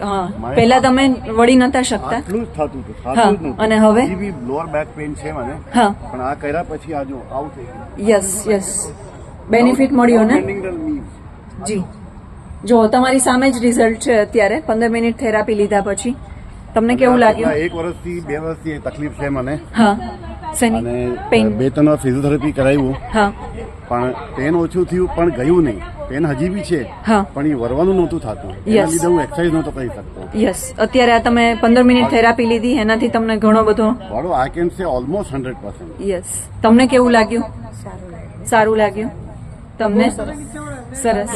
હા પહેલા તમે વળી નતા શકતા આટલું જ થતું હતું, હા થતું જ નહોતું. અને હવે હજી બી લોઅર બેક પેઇન છે મને, હા પણ આ કર્યા પછી આ જો આવું થઈ ગયું. યસ યસ બેનિફિટ મળ્યો ને Bending the knees. જી જો તમારી સામે જ રિઝલ્ટ છે અત્યારે 15 મિનિટ થેરાપી લીધા પછી તમને કેવું લાગ્યું? એક વર્ષથી 2 વર્ષથી એ તકલીફ છે મને, હા શેની અને પેઇન? 2-3 વાર ફિઝિયોથેરાપી કરાવ્યું, હા પણ પેન ઓછું થયું પણ ગયું નહીં. પેન હજી બી છે, હા પણ એ વરવાનું નહોતું થતું. એના Yes. લીધે હું એક્સરસાઇઝ નહોતો કરી શકતો. યસ અત્યારે આ તમે 15 મિનિટ થેરાપી લીધી એનાથી તમને ઘણો બધો વાળો I can say almost 100%. Yes તમને કેવું લાગ્યું? સારું લાગ્યું તમને? સરસ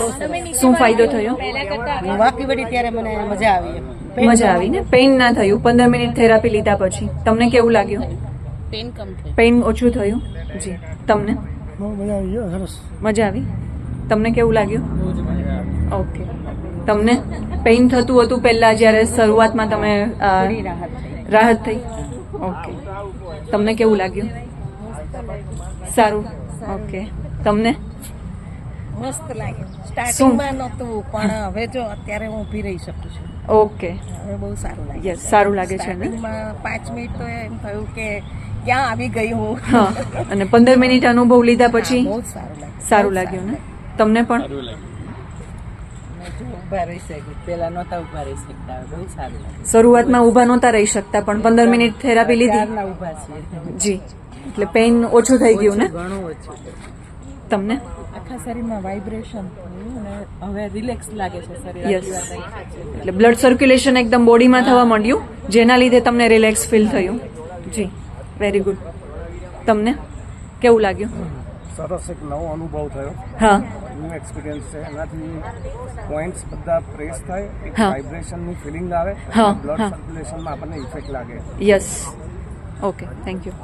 શું ફાયદો થયો? વાકી વળી ત્યારે મને મજા આવી. મજા આવી ને? પેઇન ના થયું 15 મિનિટ થેરાપી લીધા પછી તમને કેવું લાગ્યું? પેન કમ થઈ. પેઇન ઓછું થયું? જી તમને મજા આવી? તમને કેવું લાગ્યું? ઓકે તમને પેઇન થતું હતું પહેલા જ્યારે શરૂઆતમાં તમે રાહત થઈ? ઓકે તમને કેવું લાગ્યું? સારું. ઓકે તમને મસ્ત લાગે. સ્ટાર્ટિંગમાં નહોતું પણ હવે જો અત્યારે હું ઊભી રહી શકું છું. ઓકે હવે બહુ સારું લાગે. યસ સારું લાગે છે ને? સ્ટાર્ટિંગમાં 5 મિનિટ તો એમ થયું કે ક્યાં આવી ગઈ હું. હા અને 15 મિનિટ અનુભવ લીધા પછી બહુ જ સારું લાગે. સારું લાગ્યું ને? તમને પણ? ઊભા રહી શકી પેલા નહોતા ઊભા રહી શકતા, બહુ સારું લાગે. શરૂઆતમાં ઊભા નહોતા રહી શકતા પણ 15 મિનિટ થેરાપી લીધી ક્યારના ઊભા છીએ. જી એટલે પેઇન ઓછું થઈ ગયું ને ઘણું ઓછું. તમને? આખા શરીરમાં વાઇબ્રેશન થયું અને હવે રિલેક્સ લાગે છે શરીર. યસ એટલે બ્લડ સર્ક્યુલેશન એકદમ બોડીમાં થવા માંડ્યું જેના લીધે તમને રિલેક્સ ફીલ થયું. જી વેરી ગુડ. તમને કેવું લાગ્યું? સરસ એક નવો અનુભવ થયો, હા ન્યૂ એક્સપિરિયન્સ છે. એનાથી પોઈન્ટ્સ બધા પ્રેસ થાય, એક હા. વાઇબ્રેશનની ફિલિંગ આવે, હા, બ્લડ હા. સર્ક્યુલેશનમાં આપણને ઇફેક્ટ લાગે. Yes okay thank you.